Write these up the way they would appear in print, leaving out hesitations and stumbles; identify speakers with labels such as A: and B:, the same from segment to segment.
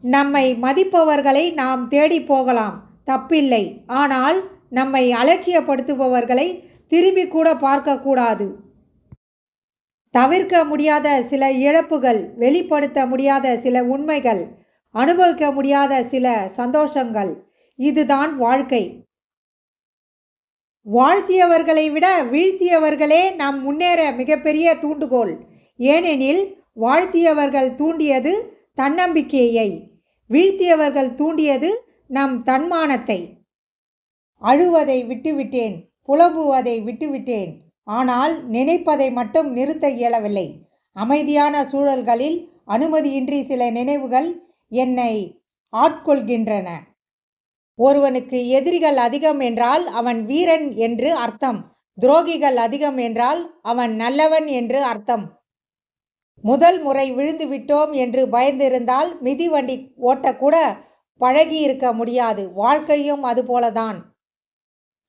A: நம்மை மதிப்பவர்களை நாம் தேடி போகலாம், தப்பில்லை. ஆனால் நம்மை அலட்சியப்படுத்துபவர்களை திரும்பி கூட பார்க்கக்கூடாது. தவிர்க்க முடியாத சில இழப்புகள், வெளிப்படுத்த முடியாத சில உண்மைகள், அனுபவிக்க முடியாத சில சந்தோஷங்கள், இதுதான் வாழ்க்கை. வாழ்த்தியவர்களை விட வீழ்த்தியவர்களே நாம் முன்னேற மிகப்பெரிய தூண்டுகோல். ஏனெனில் வாழ்த்தியவர்கள் தூண்டியது தன்னம்பிக்கையை, வீழ்த்தியவர்கள் தூண்டியது நம் தன்மானத்தை. அழுவதை விட்டுவிட்டேன், புலம்புவதை விட்டுவிட்டேன். ஆனால் நினைப்பதை மட்டும் நிறுத்த இயலவில்லை. அமைதியான சூழல்களில் அனுமதியின்றி சில நினைவுகள் என்னை ஆட்கொள்கின்றன. ஒருவனுக்கு எதிரிகள் அதிகம் என்றால் அவன் வீரன் என்று அர்த்தம். துரோகிகள் அதிகம் என்றால் அவன் நல்லவன் என்று அர்த்தம். முதல் முறை விழுந்து விட்டோம் என்று பயந்திருந்தால் மிதிவண்டி ஓட்டக்கூட பழகி இருக்க முடியாது. வாழ்க்கையும் அதுபோலதான்.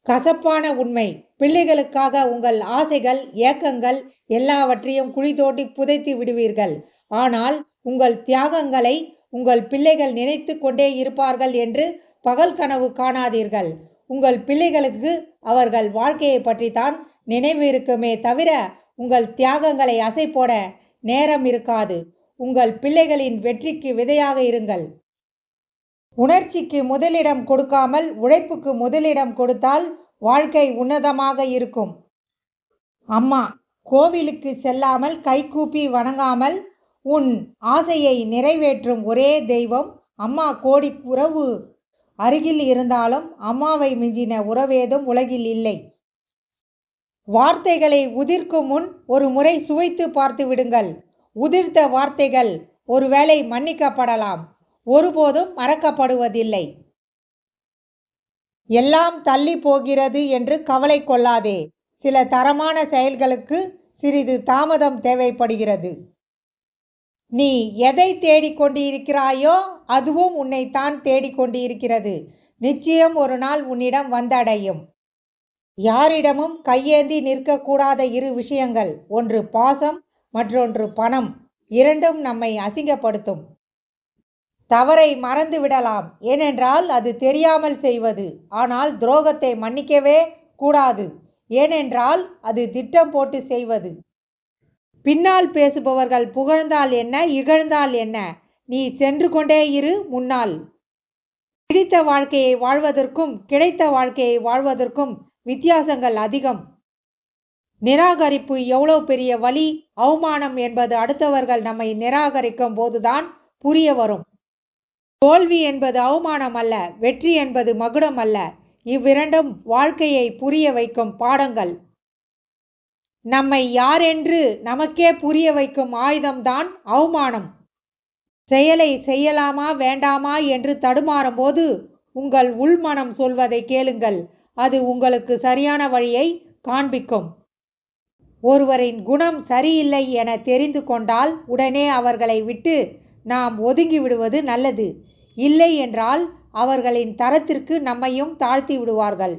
A: கசப்பான உண்மை, பிள்ளைகளுக்காக உங்கள் ஆசைகள், ஏக்கங்கள் எல்லாவற்றையும் குழி தோண்டி புதைத்து விடுவீர்கள். ஆனால் உங்கள் தியாகங்களை உங்கள் பிள்ளைகள் நினைத்து கொண்டே இருப்பார்கள் என்று பகல் கனவு காணாதீர்கள். உங்கள் பிள்ளைகளுக்கு அவர்கள் வாழ்க்கையை பற்றித்தான் நினைவு இருக்குமே தவிர உங்கள் தியாகங்களை அசை போட நேரம் இருக்காது. உங்கள் பிள்ளைகளின் வெற்றிக்கு விதையாக இருங்கள். உணர்ச்சிக்கு முதலிடம் கொடுக்காமல் உழைப்புக்கு முதலிடம் கொடுத்தால் வாழ்க்கை உன்னதமாக இருக்கும். அம்மா, கோவிலுக்கு செல்லாமல் கைகூப்பி வணங்காமல் உன் ஆசையை நிறைவேற்றும் ஒரே தெய்வம் அம்மா. கோடி உறவு அருகில் இருந்தாலும் அம்மாவை மிஞ்சின உறவேதும் உலகில் இல்லை. வார்த்தைகளை உதிர்க்கும் முன் ஒரு முறை சுவைத்து பார்த்து விடுங்கள். உதிர்த்த வார்த்தைகள் ஒருவேளை மன்னிக்கப்படலாம், ஒருபோதும் மறக்கப்படுவதில்லை. எல்லாம் தள்ளி போகிறது என்று கவலை கொள்ளாதே. சில தரமான செயல்களுக்கு சிறிது தாமதம் தேவைப்படுகிறது. நீ எதை தேடிக்கொண்டிருக்கிறாயோ அதுவும் உன்னைத்தான் தேடிக்கொண்டிருக்கிறது. நிச்சயம் ஒரு நாள் உன்னிடம் வந்தடையும். யாரிடமும் கையேந்தி நிற்கக்கூடாத இரு விஷயங்கள், ஒன்று பாசம், மற்றொன்று பணம். இரண்டும் நம்மை அசிங்கப்படுத்தும். தவறை மறந்து விடலாம், ஏனென்றால் அது தெரியாமல் செய்வது. ஆனால் துரோகத்தை மன்னிக்கவே கூடாது, ஏனென்றால் அது திட்டம் போட்டு செய்வது. பின்னால் பேசுபவர்கள் புகழ்ந்தால் என்ன, இகழ்ந்தால் என்ன, நீ சென்று கொண்டே இரு முன்னால். பிடித்த வாழ்க்கையை வாழ்வதற்கும் கிடைத்த வாழ்க்கையை வாழ்வதற்கும் வித்தியாசங்கள் அதிகம். நிராகரிப்பு எவ்வளவு பெரிய வலி, அவமானம் என்பது அடுத்தவர்கள் நம்மை நிராகரிக்கும் போதுதான் புரிய வரும். தோல்வி என்பது அவமானம் அல்ல, வெற்றி என்பது மகுடம் அல்ல. இவ்விரண்டும் வாழ்க்கையை புரிய வைக்கும் பாடங்கள். நம்மை யாரென்று நமக்கே புரிய வைக்கும் ஆயுதம்தான் அவமானம். செயலை செய்யலாமா வேண்டாமா என்று தடுமாறும் போது உங்கள் உள்மனம் சொல்வதை கேளுங்கள். அது உங்களுக்கு சரியான வழியை காண்பிக்கும். ஒருவரின் குணம் சரியில்லை என தெரிந்து கொண்டால் உடனே அவர்களை விட்டு நாம் ஒதுங்கி விடுவது நல்லது. இல்லை என்றால் அவர்களின் தரத்திற்கு நம்மையும் தாழ்த்தி விடுவார்கள்.